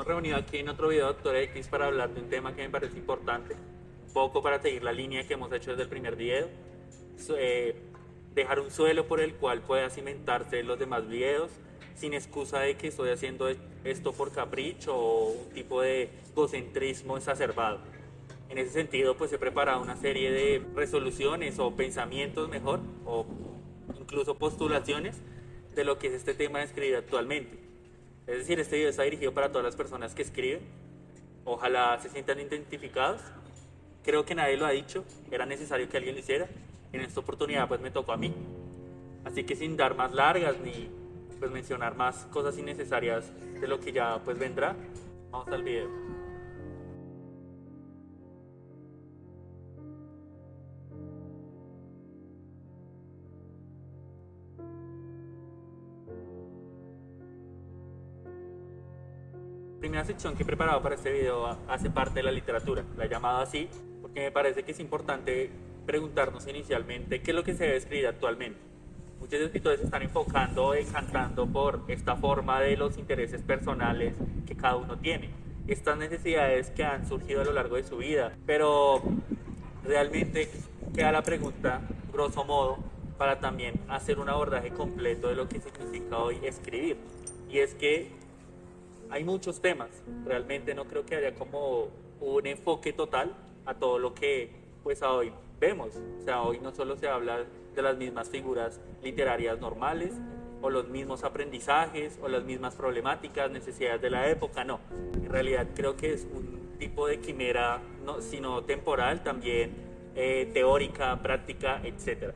hemos reunido aquí en otro video, Doctor X, para hablar de un tema que me parece importante, un poco para seguir la línea que hemos hecho desde el primer video, dejar un suelo por el cual pueda cimentarse los demás videos, sin excusa de que estoy haciendo esto por capricho o un tipo de egocentrismo exacerbado. En ese sentido, pues he preparado una serie de resoluciones o pensamientos mejor, o incluso postulaciones de lo que es este tema de escribir actualmente. Es decir, este video está dirigido para todas las personas que escriben. Ojalá se sientan identificados. Creo que nadie lo ha dicho, era necesario que alguien lo hiciera. En esta oportunidad pues me tocó a mí. Así que sin dar más largas ni pues mencionar más cosas innecesarias de lo que ya pues vendrá, vamos al video. La primera sección que he preparado para este video hace parte de la literatura. La he llamado así porque me parece que es importante preguntarnos inicialmente qué es lo que se debe escribir actualmente. Muchos escritores se están enfocando o decantando por esta forma de los intereses personales que cada uno tiene, estas necesidades que han surgido a lo largo de su vida, pero realmente queda la pregunta, grosso modo, para también hacer un abordaje completo de lo que significa hoy escribir. Y es que hay muchos temas, realmente no creo que haya como un enfoque total a todo lo que pues hoy vemos. O sea, hoy no solo se habla de las mismas figuras literarias normales o los mismos aprendizajes o las mismas problemáticas, necesidades de la época, no. En realidad creo que es un tipo de quimera, no, sino temporal, también teórica, práctica, etc.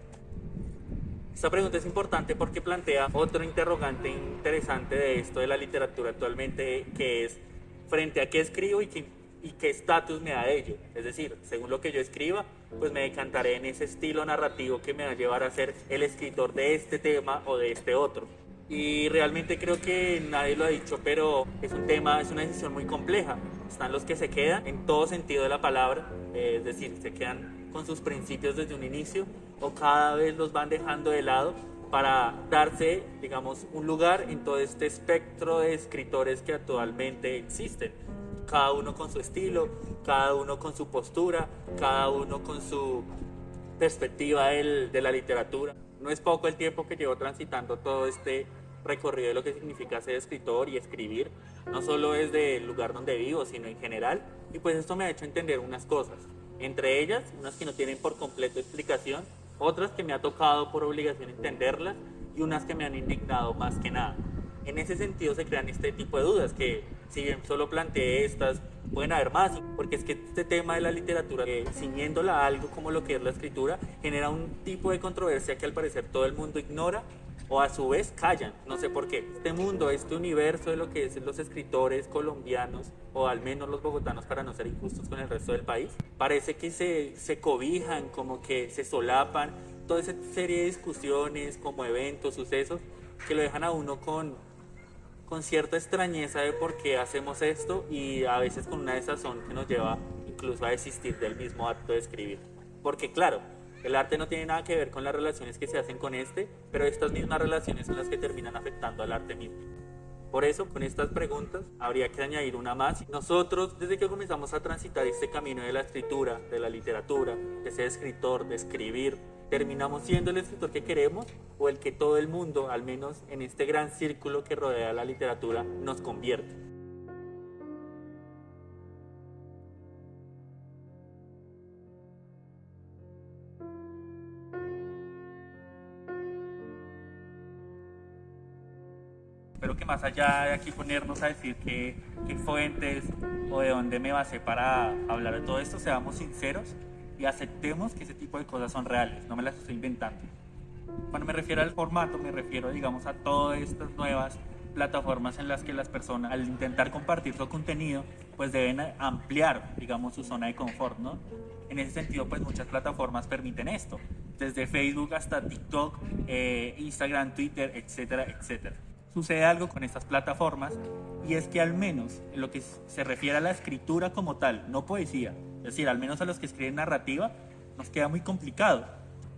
Esta pregunta es importante porque plantea otro interrogante interesante de esto de la literatura actualmente, que es frente a qué escribo y qué estatus me da de ello. Es decir, según lo que yo escriba, pues me decantaré en ese estilo narrativo que me va a llevar a ser el escritor de este tema o de este otro. Y realmente creo que nadie lo ha dicho, pero es un tema, es una decisión muy compleja. Están los que se quedan en todo sentido de la palabra, es decir, se quedan con sus principios desde un inicio, o cada vez los van dejando de lado para darse, digamos, un lugar en todo este espectro de escritores que actualmente existen. Cada uno con su estilo, cada uno con su postura, cada uno con su perspectiva de la literatura. No es poco el tiempo que llevo transitando todo este recorrido de lo que significa ser escritor y escribir, no solo desde el lugar donde vivo, sino en general, y pues esto me ha hecho entender unas cosas, entre ellas unas que no tienen por completo explicación, otras que me ha tocado por obligación entenderlas y unas que me han indignado más que nada. En ese sentido se crean este tipo de dudas que, si bien solo planteé estas, pueden haber más, porque es que este tema de la literatura, ciñéndola a algo como lo que es la escritura, genera un tipo de controversia que al parecer todo el mundo ignora o a su vez callan, no sé por qué. Este mundo, este universo de lo que es los escritores colombianos, o al menos los bogotanos para no ser injustos con el resto del país, parece que se cobijan, como que se solapan, toda esa serie de discusiones, como eventos, sucesos, que lo dejan a uno con cierta extrañeza de por qué hacemos esto y a veces con una desazón que nos lleva incluso a desistir del mismo acto de escribir. Porque claro, el arte no tiene nada que ver con las relaciones que se hacen con pero estas mismas relaciones son las que terminan afectando al arte mismo. Por eso, con estas preguntas, habría que añadir una más. Nosotros, desde que comenzamos a transitar este camino de la escritura, de la literatura, de ser escritor, de escribir, ¿terminamos siendo el escritor que queremos o el que todo el mundo, al menos en este gran círculo que rodea la literatura, nos convierte? Espero que más allá de aquí ponernos a decir qué fuentes o de dónde me basé para hablar de todo esto, seamos sinceros y aceptemos que ese tipo de cosas son reales, no me las estoy inventando. Cuando me refiero al formato, me refiero, digamos, a todas estas nuevas plataformas en las que las personas, al intentar compartir su contenido, pues deben ampliar, digamos, su zona de confort, ¿no? En ese sentido, pues muchas plataformas permiten esto, desde Facebook hasta TikTok, Instagram, Twitter, etcétera, etcétera. Sucede algo con estas plataformas y es que al menos en lo que se refiere a la escritura como tal, no poesía, es decir, al menos a los que escriben narrativa, nos queda muy complicado.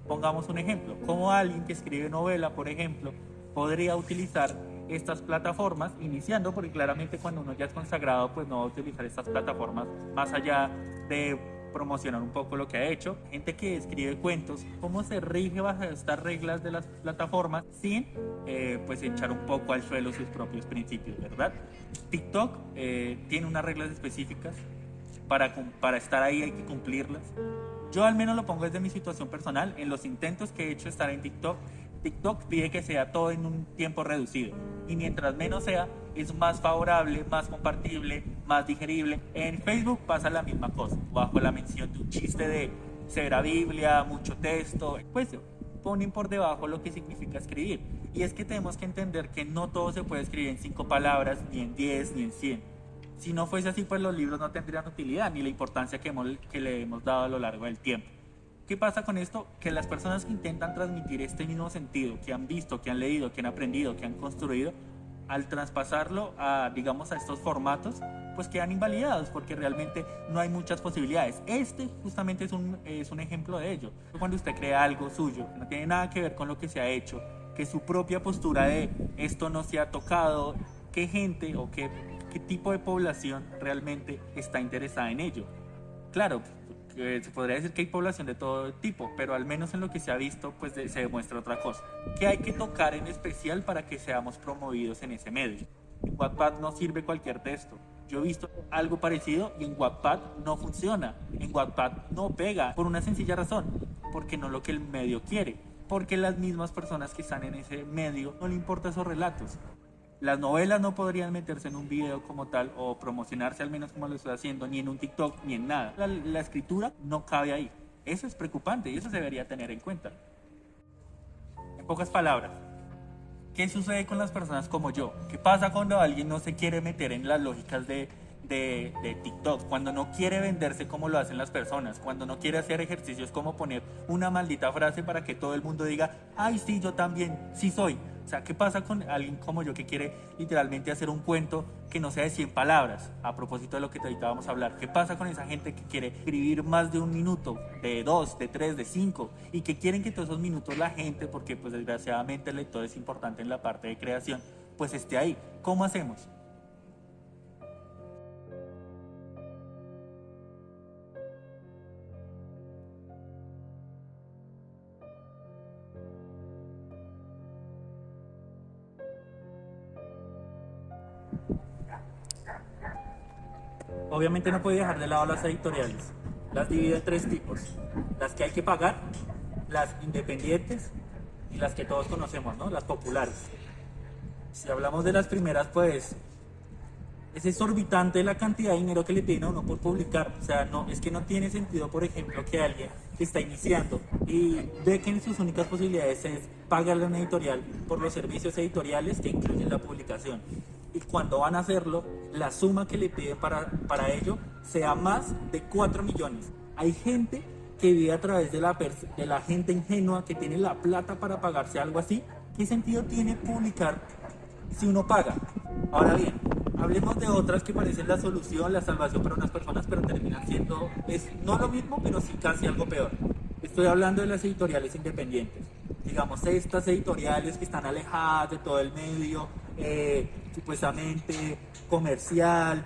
Pongamos un ejemplo, ¿cómo alguien que escribe novela, por ejemplo, podría utilizar estas plataformas, iniciando, porque claramente cuando uno ya es consagrado, pues no va a utilizar estas plataformas más allá de promocionar un poco lo que ha hecho. Gente que escribe cuentos, cómo se rige bajo estas reglas de las plataformas sin pues echar un poco al suelo sus propios principios, ¿verdad? TikTok tiene unas reglas específicas, para estar ahí hay que cumplirlas. Yo al menos lo pongo desde mi situación personal. En los intentos que he hecho de estar en TikTok, TikTok pide que sea todo en un tiempo reducido, y mientras menos sea, es más favorable, más compartible, más digerible. En Facebook pasa la misma cosa, bajo la mención de un chiste de severa Biblia, mucho texto, pues ponen por debajo lo que significa escribir. Y es que tenemos que entender que no todo se puede escribir en 5 palabras, ni en 10, ni en 100. Si no fuese así, pues los libros no tendrían utilidad ni la importancia que le hemos dado a lo largo del tiempo. ¿Qué pasa con esto? Que las personas que intentan transmitir este mismo sentido, que han visto, que han leído, que han aprendido, que han construido, al traspasarlo a, digamos, a estos formatos, pues quedan invalidados porque realmente no hay muchas posibilidades. Este justamente es un ejemplo de ello. Cuando usted crea algo suyo, que no tiene nada que ver con lo que se ha hecho, que su propia postura de esto no se ha tocado, qué gente o qué tipo de población realmente está interesada en ello. Claro, se podría decir que hay población de todo tipo, pero al menos en lo que se ha visto, pues se demuestra otra cosa. ¿Qué hay que tocar en especial para que seamos promovidos en ese medio? En Wattpad no sirve cualquier texto. Yo he visto algo parecido y en Wattpad no funciona. En Wattpad no pega, por una sencilla razón, porque no es lo que el medio quiere. Porque las mismas personas que están en ese medio no le importan esos relatos. Las novelas no podrían meterse en un video como tal o promocionarse al menos como lo estoy haciendo, ni en un TikTok, ni en nada. La escritura no cabe ahí. Eso es preocupante y eso se debería tener en cuenta. En pocas palabras, ¿qué sucede con las personas como yo? ¿Qué pasa cuando alguien no se quiere meter en las lógicas de TikTok? Cuando no quiere venderse como lo hacen las personas, cuando no quiere hacer ejercicios como poner una maldita frase para que todo el mundo diga, ay sí, yo también, sí soy. O sea, ¿qué pasa con alguien como yo que quiere literalmente hacer un cuento que no sea de 100 palabras? A propósito de lo que ahorita vamos a hablar, ¿qué pasa con esa gente que quiere escribir más de 1 minuto, de 2, de 3, de 5, y que quieren que todos esos minutos la gente, porque pues desgraciadamente el lector es importante en la parte de creación, pues esté ahí? ¿Cómo hacemos? Obviamente no puedo dejar de lado las editoriales. Las divido en 3 tipos. Las que hay que pagar, las independientes y las que todos conocemos, ¿no? Las populares. Si hablamos de las primeras, pues es exorbitante la cantidad de dinero que le piden a uno por publicar. O sea, no, es que no tiene sentido, por ejemplo, que alguien que está iniciando y ve que en sus únicas posibilidades es pagarle a una editorial por los servicios editoriales que incluyen la publicación. Y cuando van a hacerlo, la suma que le piden para ello sea más de 4 millones. Hay gente que vive a través de la gente ingenua que tiene la plata para pagarse algo así. ¿Qué sentido tiene publicar si uno paga? Ahora bien, hablemos de otras que parecen la solución, la salvación para unas personas, pero terminan siendo, no lo mismo, pero sí casi algo peor. Estoy hablando de las editoriales independientes. Digamos, estas editoriales que están alejadas de todo el medio, supuestamente comercial.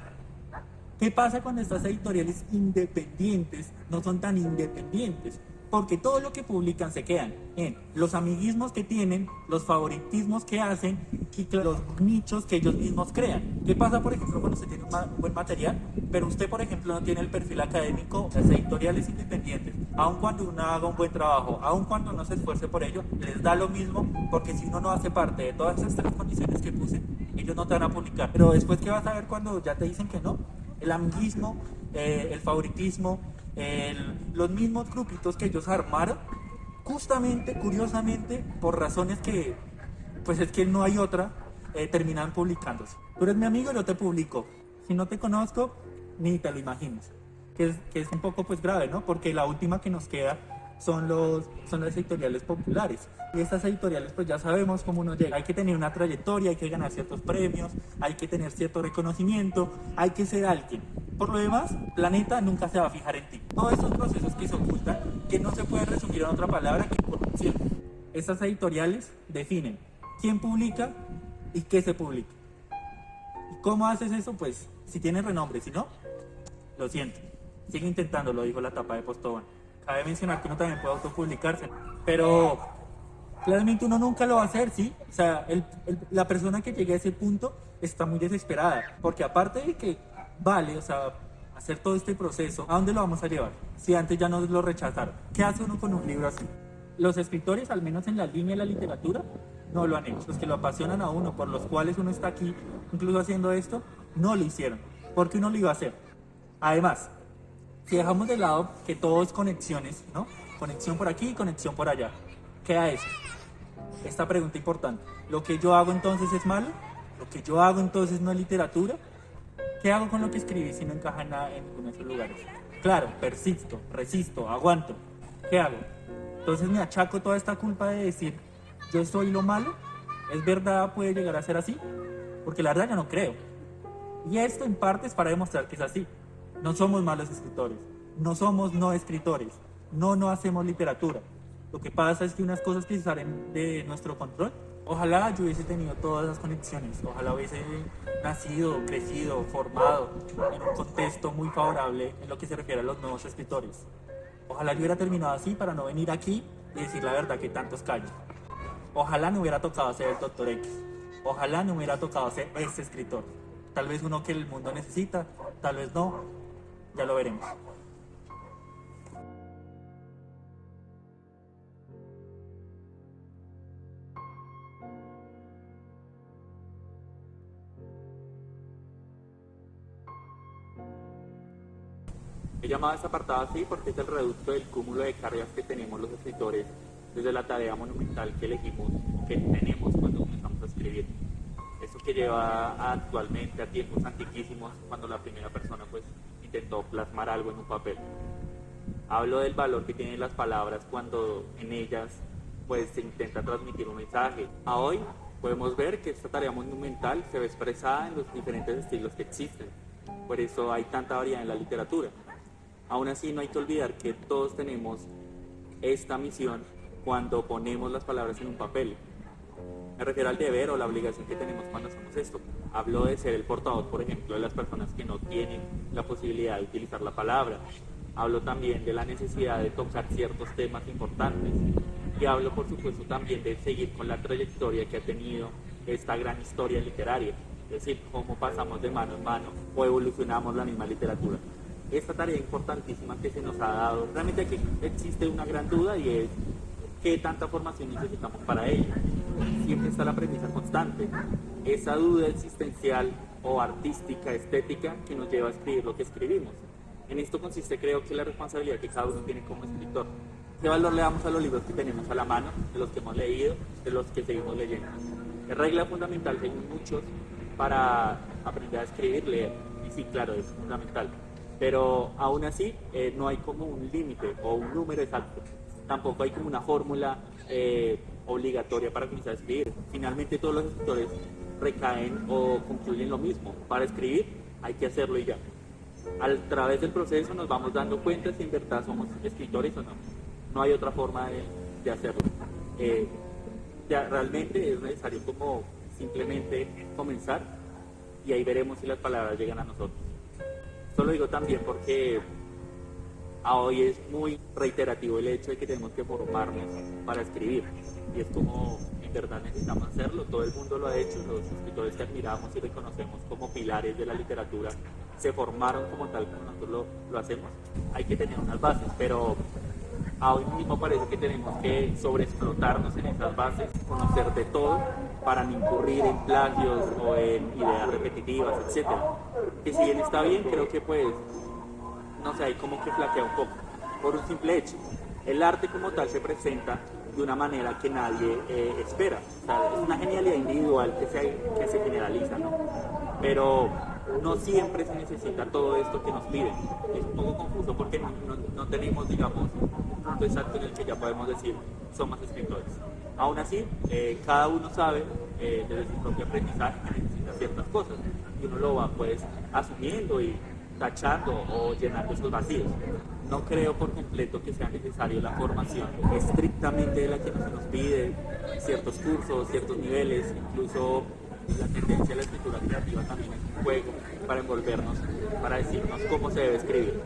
¿Qué pasa cuando estas editoriales independientes no son tan independientes? Porque todo lo que publican se quedan en los amiguismos que tienen, los favoritismos que hacen y los nichos que ellos mismos crean. ¿Qué pasa, por ejemplo, cuando usted tiene un buen material, pero usted, por ejemplo, no tiene el perfil académico? Las editoriales independientes, aun cuando uno haga un buen trabajo, aun cuando no se esfuerce por ello, les da lo mismo, porque si uno no hace parte de todas esas 3 condiciones que puse, ellos no te van a publicar. Pero después, ¿qué vas a ver cuando ya te dicen que no? El amiguismo, el favoritismo, los mismos grupitos que ellos armaron, justamente, curiosamente, por razones que, pues es que no hay otra, terminan publicándose. Tú eres mi amigo y yo te publico. Si no te conozco, ni te lo imagines. Que es un poco pues grave, ¿no? Porque la última que nos queda son las editoriales populares. Y estas editoriales pues ya sabemos cómo uno llega. Hay que tener una trayectoria, hay que ganar ciertos premios, hay que tener cierto reconocimiento, hay que ser alguien. Por lo demás, Planeta nunca se va a fijar en ti. Todos esos procesos que se ocultan, que no se pueden resumir en otra palabra que corrupción. Estas editoriales definen quién publica, y que se publique. ¿Y cómo haces eso? Pues si tienes renombre, si no, lo siento. Sigue intentando, lo dijo la tapa de Postobón. Cabe mencionar que uno también puede autopublicarse, pero claramente uno nunca lo va a hacer, ¿sí? O sea, la persona que llegue a ese punto está muy desesperada, porque aparte de que vale, o sea, hacer todo este proceso, ¿a dónde lo vamos a llevar? Si antes ya nos lo rechazaron. ¿Qué hace uno con un libro así? Los escritores, al menos en la línea de la literatura, no lo han hecho. Los que lo apasionan a uno, por los cuales uno está aquí, incluso haciendo esto, no lo hicieron. ¿Por qué uno lo iba a hacer? Además, si dejamos de lado que todo es conexiones, ¿no? Conexión por aquí y conexión por allá. Queda esto. Esta pregunta importante. ¿Lo que yo hago entonces es malo? ¿Lo que yo hago entonces no es literatura? ¿Qué hago con lo que escribí si no encaja en nada en ninguno de esos lugares? Claro, persisto, resisto, aguanto. ¿Qué hago? Entonces me achaco toda esta culpa de decir, yo soy lo malo. ¿Es verdad? ¿Puede llegar a ser así? Porque la verdad yo no creo. Y esto en parte es para demostrar que es así. No somos malos escritores, no somos no escritores, no hacemos literatura. Lo que pasa es que unas cosas que salen de nuestro control, ojalá yo hubiese tenido todas las conexiones, ojalá hubiese nacido, crecido, formado en un contexto muy favorable en lo que se refiere a los nuevos escritores. Ojalá yo hubiera terminado así para no venir aquí y decir la verdad que tantos callos. Ojalá no hubiera tocado ser el Dr. X, ojalá no hubiera tocado ser este escritor. Tal vez uno que el mundo necesita, tal vez no. Ya lo veremos. He llamado a esta apartado así porque es el reducto del cúmulo de cargas que tenemos los escritores desde la tarea monumental que elegimos, que tenemos cuando comenzamos a escribir. Eso que lleva actualmente a tiempos antiquísimos cuando la primera persona pues intentó plasmar algo en un papel. Hablo del valor que tienen las palabras cuando en ellas pues se intenta transmitir un mensaje. A hoy podemos ver que esta tarea monumental se ve expresada en los diferentes estilos que existen. Por eso hay tanta variedad en la literatura. Aún así no hay que olvidar que todos tenemos esta misión cuando ponemos las palabras en un papel. Me refiero al deber o la obligación que tenemos cuando hacemos esto. Hablo de ser el portavoz, por ejemplo, de las personas que no tienen la posibilidad de utilizar la palabra. Hablo también de la necesidad de tocar ciertos temas importantes. Y hablo, por supuesto, también de seguir con la trayectoria que ha tenido esta gran historia literaria. Es decir, cómo pasamos de mano en mano o evolucionamos la misma literatura. Esta tarea importantísima que se nos ha dado, realmente aquí existe una gran duda y es ¿qué tanta formación necesitamos para ello? Siempre está la premisa constante, esa duda existencial o artística, estética que nos lleva a escribir lo que escribimos. En esto consiste, creo que la responsabilidad que cada uno tiene como escritor. ¿Qué valor le damos a los libros que tenemos a la mano, de los que hemos leído, de los que seguimos leyendo? Es regla fundamental, según muchos, para aprender a escribir, leer. Y sí, claro, es fundamental. Pero aún así no hay como un límite o un número exacto. Tampoco hay como una fórmula obligatoria para comenzar a escribir. Finalmente todos los escritores recaen o concluyen lo mismo. Para escribir hay que hacerlo y ya. A través del proceso nos vamos dando cuenta si en verdad somos escritores o no. No hay otra forma de hacerlo. Realmente es necesario como simplemente comenzar y ahí veremos si las palabras llegan a nosotros. Esto lo digo también porque a hoy es muy reiterativo el hecho de que tenemos que formarnos para escribir y es como en verdad necesitamos hacerlo, todo el mundo lo ha hecho, los escritores que admiramos y reconocemos como pilares de la literatura se formaron como tal como nosotros lo hacemos. Hay que tener unas bases, pero a hoy mismo parece que tenemos que sobreexplotarnos en esas bases, conocer de todo para no incurrir en plagios o en ideas repetitivas, etcétera. Que si bien está bien, creo que pues, no sé, hay como que flaquea un poco, por un simple hecho. El arte como tal se presenta de una manera que nadie espera. O sea, es una genialidad individual que se generaliza, ¿no? Pero no siempre se necesita todo esto que nos piden. Es un poco confuso porque no tenemos, digamos, un punto exacto en el que ya podemos decir somos escritores. Aún así, cada uno sabe desde su propio aprendizaje que necesita ciertas cosas y uno lo va pues asumiendo y tachando o llenando esos vacíos. No creo por completo que sea necesario la formación estrictamente de la que se nos pide, ciertos cursos, ciertos niveles, incluso la tendencia de la escritura creativa también es un juego para envolvernos, para decirnos cómo se debe escribir,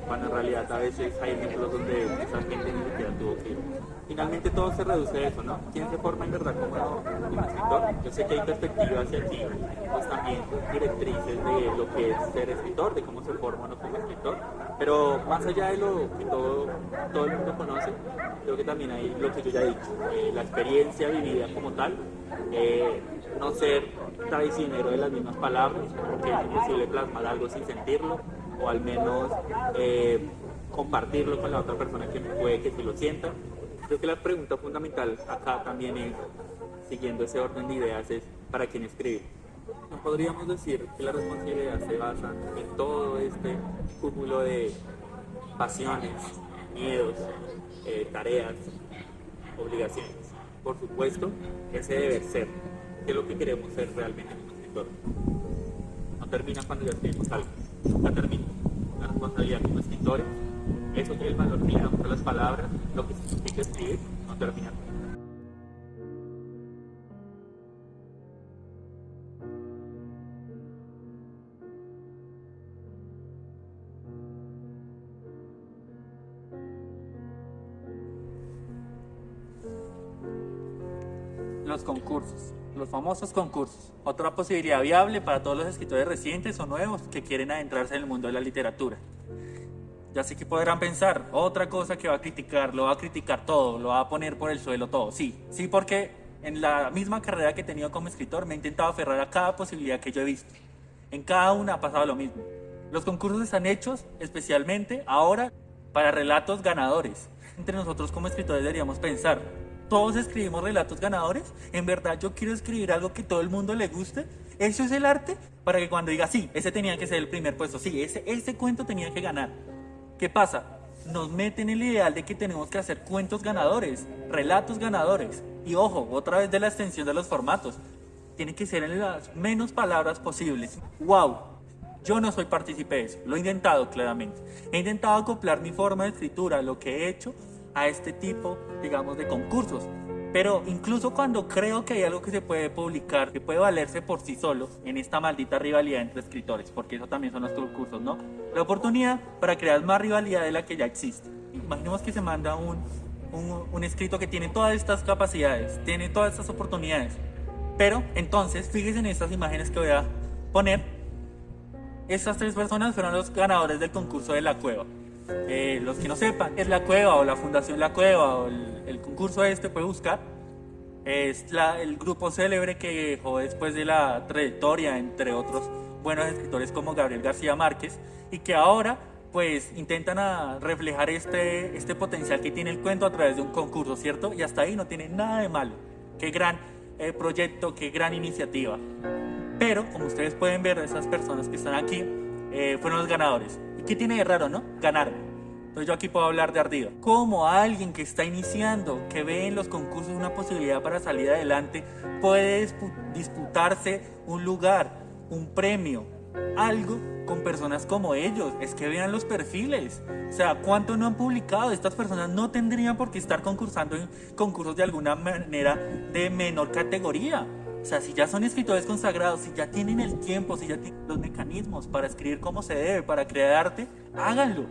cuando en realidad a veces hay ejemplos donde esa gente ni siquiera tuvo que ir. Finalmente todo se reduce a eso, ¿no? ¿Quién se forma en verdad como escritor? Yo sé que hay perspectivas y aquí pues también directrices de lo que es ser escritor, de cómo se forma uno como escritor, pero más allá de lo que todo el mundo conoce, creo que también hay lo que yo ya he dicho, la experiencia vivida como tal, no ser traicionero de las mismas palabras, porque es imposible plasmar algo sin sentirlo, o al menos compartirlo con la otra persona que puede que sí lo sienta. Creo que la pregunta fundamental acá también es, siguiendo ese orden de ideas, es ¿para quién escribir? No podríamos decir que la responsabilidad se basa en todo este cúmulo de pasiones, miedos, tareas, obligaciones. Por supuesto, ese deber ser, que es lo que queremos ser realmente como escritor. No termina cuando ya escribimos algo, nunca termina. La responsabilidad como escritores, eso que es el valor que le damos a las palabras, lo que significa escribir, no termina. Los concursos, los famosos concursos. Otra posibilidad viable para todos los escritores recientes o nuevos que quieren adentrarse en el mundo de la literatura. Ya sé que podrán pensar, otra cosa que va a criticar, lo va a criticar todo, lo va a poner por el suelo todo. Sí, porque en la misma carrera que he tenido como escritor me he intentado aferrar a cada posibilidad que yo he visto. En cada una ha pasado lo mismo. Los concursos están hechos especialmente ahora para relatos ganadores. Entre nosotros como escritores deberíamos pensar, ¿todos escribimos relatos ganadores? ¿En verdad yo quiero escribir algo que todo el mundo le guste? ¿Eso es el arte? Para que cuando diga, sí, ese tenía que ser el primer puesto, sí, ese cuento tenía que ganar. ¿Qué pasa? Nos meten el ideal de que tenemos que hacer cuentos ganadores, relatos ganadores. Y ojo, otra vez de la extensión de los formatos. Tiene que ser en las menos palabras posibles. ¡Wow! Yo no soy partícipe de eso. Lo he intentado claramente. He intentado acoplar mi forma de escritura, lo que he hecho, a este tipo, digamos, de concursos. Pero incluso cuando creo que hay algo que se puede publicar, que puede valerse por sí solo en esta maldita rivalidad entre escritores, porque eso también son los concursos, ¿no? La oportunidad para crear más rivalidad de la que ya existe. Imaginemos que se manda un escrito que tiene todas estas capacidades, tiene todas estas oportunidades. Pero entonces, fíjense en estas imágenes que voy a poner. Estas tres personas fueron los ganadores del concurso de La Cueva. Los que no sepan, es La Cueva o la Fundación La Cueva o el concurso puede buscar. Es el grupo célebre que dejó después de la trayectoria, entre otros buenos escritores como Gabriel García Márquez, y que ahora pues intentan reflejar este potencial que tiene el cuento a través de un concurso, ¿cierto? Y hasta ahí no tiene nada de malo. Qué gran proyecto, qué gran iniciativa. Pero, como ustedes pueden ver, esas personas que están aquí fueron los ganadores. ¿Y qué tiene de raro, no? Ganaron. Entonces yo aquí puedo hablar de ardido. Como alguien que está iniciando, que ve en los concursos una posibilidad para salir adelante, puede disputarse un lugar, un premio, algo con personas como ellos? Es que vean los perfiles. O sea, ¿cuánto no han publicado? Estas personas no tendrían por qué estar concursando en concursos de alguna manera de menor categoría. O sea, si ya son escritores consagrados, si ya tienen el tiempo, si ya tienen los mecanismos para escribir como se debe, para crear arte, háganlo.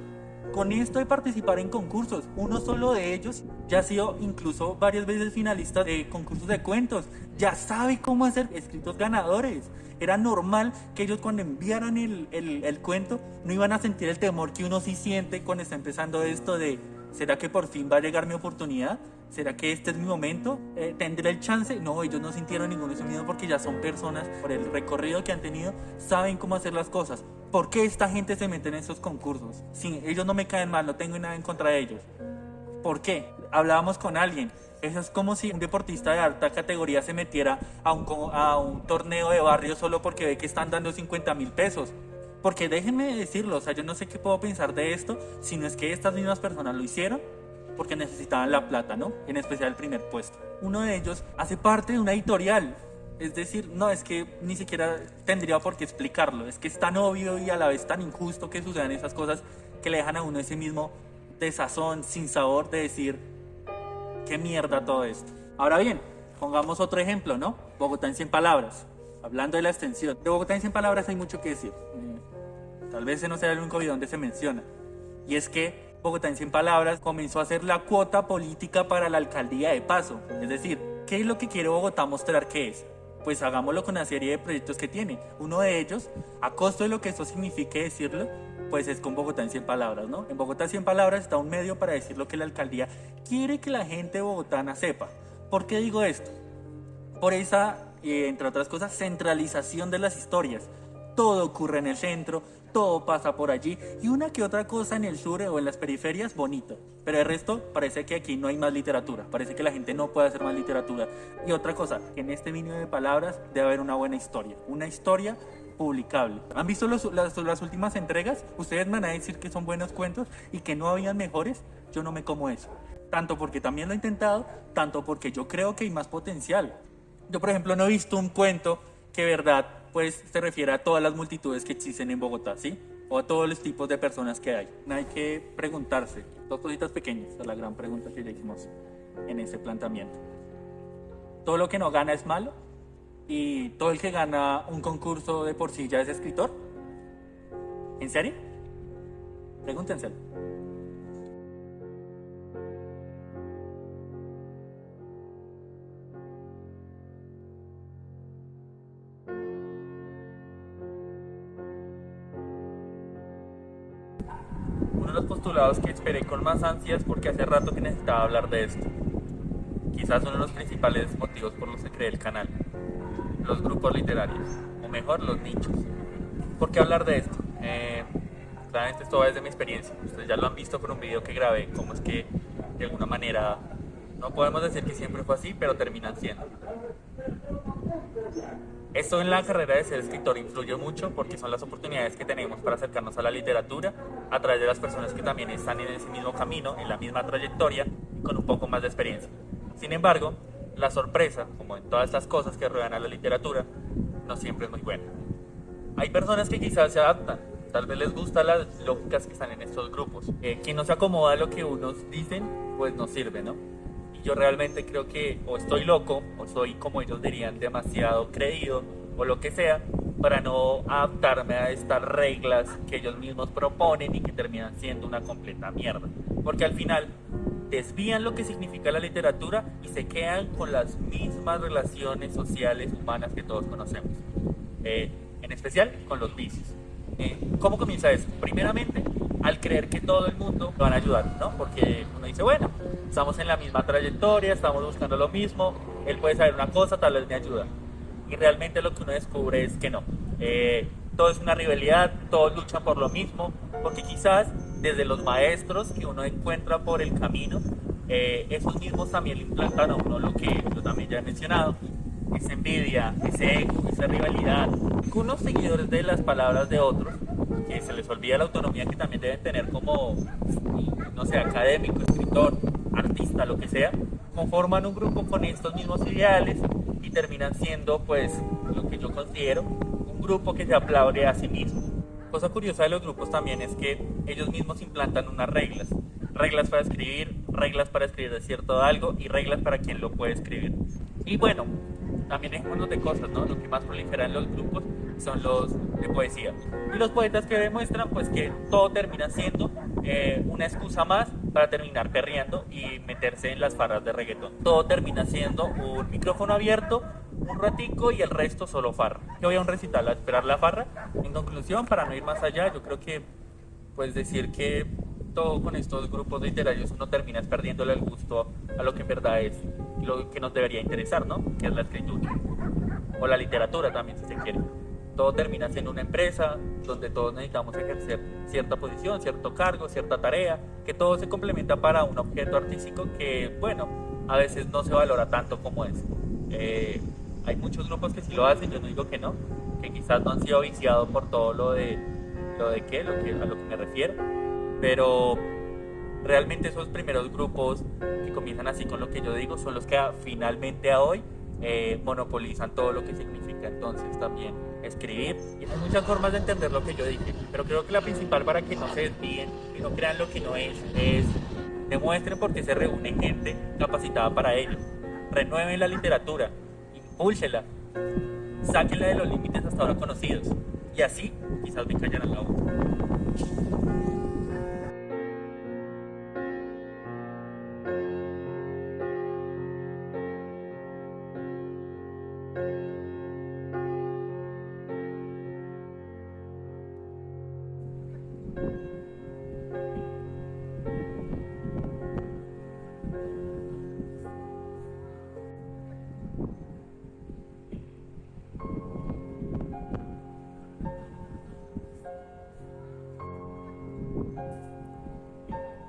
Con esto de participar en concursos, uno solo de ellos ya ha sido incluso varias veces finalista de concursos de cuentos, ya sabe cómo hacer escritos ganadores. Era normal que ellos cuando enviaran el cuento no iban a sentir el temor que uno sí siente cuando está empezando esto de ¿será que por fin va a llegar mi oportunidad? ¿Será que este es mi momento? ¿Tendré el chance? No, ellos no sintieron ningún de su miedo porque ya son personas, por el recorrido que han tenido, saben cómo hacer las cosas. ¿Por qué esta gente se mete en esos concursos? Sí, ellos no me caen mal, no tengo nada en contra de ellos. ¿Por qué? Hablábamos con alguien. Eso es como si un deportista de alta categoría se metiera a un torneo de barrio solo porque ve que están dando 50,000 pesos. Porque déjenme decirlo, o sea, yo no sé qué puedo pensar de esto, si no es que estas mismas personas lo hicieron porque necesitaban la plata, ¿no? En especial el primer puesto. Uno de ellos hace parte de una editorial. Es decir, no, es que ni siquiera tendría por qué explicarlo. Es que es tan obvio y a la vez tan injusto que sucedan esas cosas que le dejan a uno ese mismo desazón, sin sabor de decir, qué mierda todo esto. Ahora bien, pongamos otro ejemplo, ¿no? Bogotá en 100 palabras. hablando de la extensión, de Bogotá en 100 palabras hay mucho que decir. Tal vez ese no sea el único video donde se menciona. Y es que Bogotá en 100 palabras comenzó a ser la cuota política para la alcaldía de paso. Es decir, ¿qué es lo que quiere Bogotá mostrar que es? Pues hagámoslo con una serie de proyectos que tiene. Uno de ellos, a costo de lo que esto signifique decirlo, pues es con Bogotá en 100 palabras, ¿no? En Bogotá en 100 palabras está un medio para decir lo que la alcaldía quiere que la gente bogotana sepa. ¿Por qué digo esto? Por esa, entre otras cosas, centralización de las historias. Todo ocurre en el centro, todo pasa por allí y una que otra cosa en el sur o en las periferias bonito. Pero el resto parece que aquí no hay más literatura, parece que la gente no puede hacer más literatura. Y otra cosa, que en este mínimo de palabras debe haber una buena historia, una historia publicable. ¿Han visto las últimas entregas? Ustedes me van a decir que son buenos cuentos y que no habían mejores. Yo no me como eso. Tanto porque también lo he intentado, tanto porque yo creo que hay más potencial. Yo, por ejemplo, no he visto un cuento que, verdad, pues se refiere a todas las multitudes que existen en Bogotá, ¿sí? O a todos los tipos de personas que hay. Hay que preguntarse, dos cositas pequeñas, a la gran pregunta que ya hicimos en ese planteamiento. ¿Todo lo que no gana es malo? ¿Y todo el que gana un concurso de por sí ya es escritor? ¿En serio? Pregúntenselo. Uno de los postulados que esperé con más ansias porque hace rato que necesitaba hablar de esto. Quizás uno de los principales motivos por los que creé el canal. Los grupos literarios, o mejor, los nichos. ¿Por qué hablar de esto? Claramente esto va desde mi experiencia. Ustedes ya lo han visto con un video que grabé, cómo es que de alguna manera, no podemos decir que siempre fue así, pero terminan siendo. Esto en la carrera de ser escritor influye mucho porque son las oportunidades que tenemos para acercarnos a la literatura a través de las personas que también están en ese mismo camino, en la misma trayectoria y con un poco más de experiencia. Sin embargo, la sorpresa, como en todas estas cosas que rodean a la literatura, no siempre es muy buena. Hay personas que quizás se adaptan, tal vez les gustan las lógicas que están en estos grupos. Quien no se acomoda a lo que unos dicen, pues no sirve, ¿no? Yo realmente creo que o estoy loco o soy, como ellos dirían, demasiado creído o lo que sea para no adaptarme a estas reglas que ellos mismos proponen y que terminan siendo una completa mierda. Porque al final desvían lo que significa la literatura y se quedan con las mismas relaciones sociales humanas que todos conocemos. En especial con los vicios. ¿Cómo comienza eso? Primeramente, al creer que todo el mundo me van a ayudar, ¿no? Porque uno dice, bueno, estamos en la misma trayectoria, estamos buscando lo mismo, él puede saber una cosa, tal vez me ayuda. Y realmente lo que uno descubre es que no. Todo es una rivalidad, todos luchan por lo mismo, porque quizás desde los maestros que uno encuentra por el camino, esos mismos también le implantan a uno lo que yo también ya he mencionado, esa envidia, ese ego, esa rivalidad. Unos seguidores de las palabras de otros, que se les olvida la autonomía que también deben tener como, no sé, académico, escritor, artista, lo que sea, conforman un grupo con estos mismos ideales y terminan siendo, pues, lo que yo considero un grupo que se aplaude a sí mismo. Cosa curiosa de los grupos también es que ellos mismos implantan unas reglas. Reglas para escribir de cierto algo y reglas para quien lo puede escribir. Y bueno, también dejémonos de cosas, ¿no? Lo que más prolifera en los grupos son los de poesía. Y los poetas que demuestran pues que todo termina siendo una excusa más para terminar perreando y meterse en las farras de reggaetón. Todo termina siendo un micrófono abierto, un ratico y el resto solo farra. Yo voy a un recital a esperar la farra. En conclusión, para no ir más allá, yo creo que pues decir que todo con estos grupos literarios uno termina perdiéndole el gusto a lo que en verdad es lo que nos debería interesar, ¿no? Que es la escritura o la literatura también, si se quiere. Todo termina siendo una empresa donde todos necesitamos ejercer cierta posición, cierto cargo, cierta tarea, que todo se complementa para un objeto artístico que, bueno, a veces no se valora tanto como es. Hay muchos grupos que sí lo hacen, yo no digo que no, que quizás no han sido viciados por todo lo de qué, a lo que me refiero, pero realmente esos primeros grupos que comienzan así con lo que yo digo son los que finalmente a hoy monopolizan todo lo que significa entonces también escribir. Y hay muchas formas de entender lo que yo dije, pero creo que la principal para que no se desvíen y no crean lo que no es demuestren por qué se reúne gente capacitada para ello. Renueven la literatura, impúlsela. sáquenla de los límites hasta ahora conocidos, y así quizás me callarán la boca.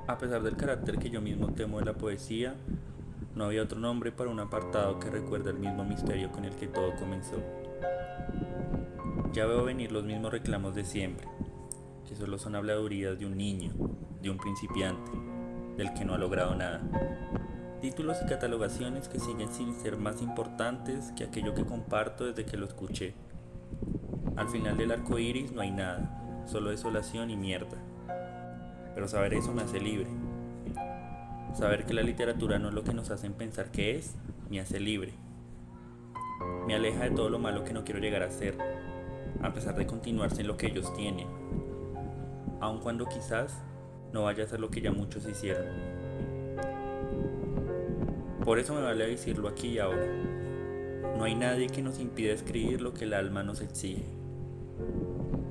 A pesar del carácter que yo mismo temo de la poesía, no había otro nombre para un apartado que recuerda el mismo misterio con el que todo comenzó. Ya veo venir los mismos reclamos de siempre, que solo son habladurías de un niño, de un principiante, del que no ha logrado nada. Títulos y catalogaciones que siguen sin ser más importantes que aquello que comparto desde que lo escuché. Al final del arco iris no hay nada, solo desolación y mierda. Pero saber eso me hace libre. Saber que la literatura no es lo que nos hacen pensar que es, me hace libre. Me aleja de todo lo malo que no quiero llegar a ser, a pesar de continuar sin lo que ellos tienen, aun cuando quizás no vaya a ser lo que ya muchos hicieron. Por eso me vale decirlo aquí y ahora. No hay nadie que nos impida escribir lo que el alma nos exige.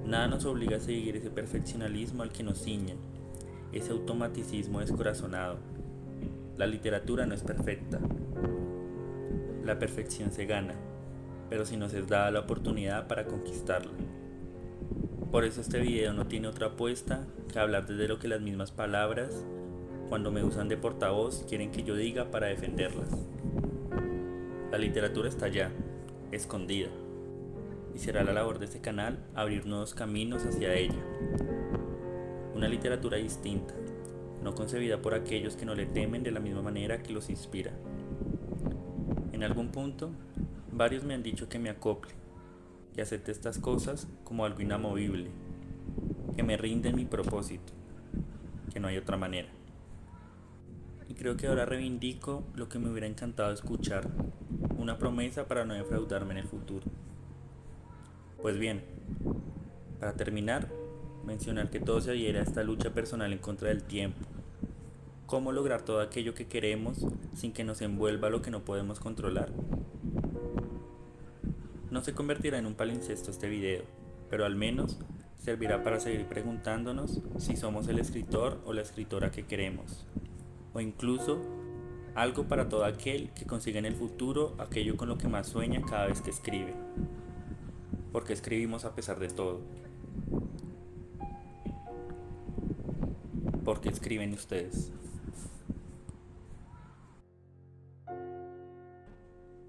Nada nos obliga a seguir ese perfeccionalismo al que nos ciñen, ese automaticismo descorazonado. La literatura no es perfecta. La perfección se gana, pero si nos es dada la oportunidad para conquistarla. Por eso este video no tiene otra apuesta que hablar desde lo que las mismas palabras, cuando me usan de portavoz, quieren que yo diga para defenderlas. La literatura está allá, escondida, y será la labor de este canal abrir nuevos caminos hacia ella. Una literatura distinta, no concebida por aquellos que no le temen de la misma manera que los inspira. En algún punto, varios me han dicho que me acople, que acepte estas cosas como algo inamovible, que me rinde en mi propósito, que no hay otra manera. Y creo que ahora reivindico lo que me hubiera encantado escuchar, una promesa para no defraudarme en el futuro. Pues bien, para terminar, mencionar que todo se adhiere a esta lucha personal en contra del tiempo. ¿Cómo lograr todo aquello que queremos sin que nos envuelva lo que no podemos controlar? No se convertirá en un palincesto este video, pero al menos servirá para seguir preguntándonos si somos el escritor o la escritora que queremos, o incluso algo para todo aquel que consiga en el futuro aquello con lo que más sueña cada vez que escribe. Porque escribimos a pesar de todo. Porque escriben ustedes.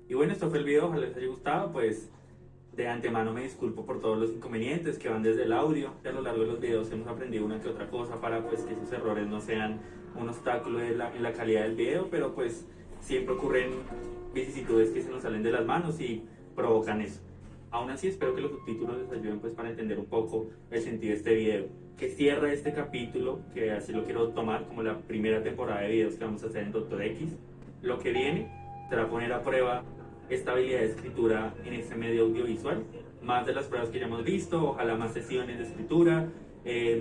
Y bueno, esto fue el video, ojalá les haya gustado. Pues de antemano me disculpo por todos los inconvenientes que van desde el audio, que a lo largo de los videos hemos aprendido una que otra cosa para pues que esos errores no sean un obstáculo en la calidad del video, pero pues siempre ocurren vicisitudes que se nos salen de las manos y provocan eso. Aún así espero que los subtítulos les ayuden pues para entender un poco el sentido de este video, que cierra este capítulo, que así lo quiero tomar como la primera temporada de videos que vamos a hacer en Dr. X. Lo que viene será poner a prueba esta habilidad de escritura en este medio audiovisual, más de las pruebas que ya hemos visto, ojalá más sesiones de escritura,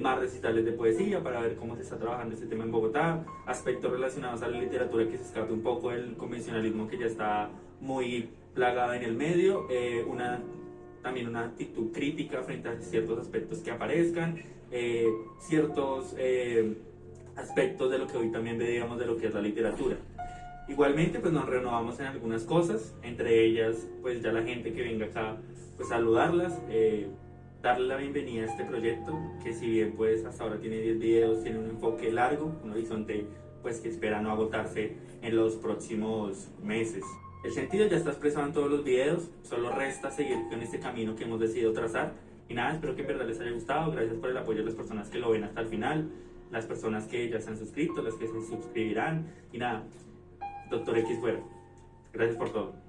más recitales de poesía para ver cómo se está trabajando este tema en Bogotá, aspectos relacionados a la literatura que se escape un poco del convencionalismo que ya está muy plagada en el medio, también una actitud crítica frente a ciertos aspectos que aparezcan, ciertos aspectos de lo que hoy también veíamos de lo que es la literatura. Igualmente pues nos renovamos en algunas cosas, entre ellas pues ya la gente que venga acá pues saludarlas, darle la bienvenida a este proyecto que si bien pues hasta ahora tiene 10 videos, tiene un enfoque largo, un horizonte pues que espera no agotarse en los próximos meses. El sentido ya está expresado en todos los videos, solo resta seguir con este camino que hemos decidido trazar. Y nada, espero que en verdad les haya gustado, gracias por el apoyo de las personas que lo ven hasta el final, las personas que ya se han suscrito, las que se suscribirán, y nada, Dr. X fuera. Gracias por todo.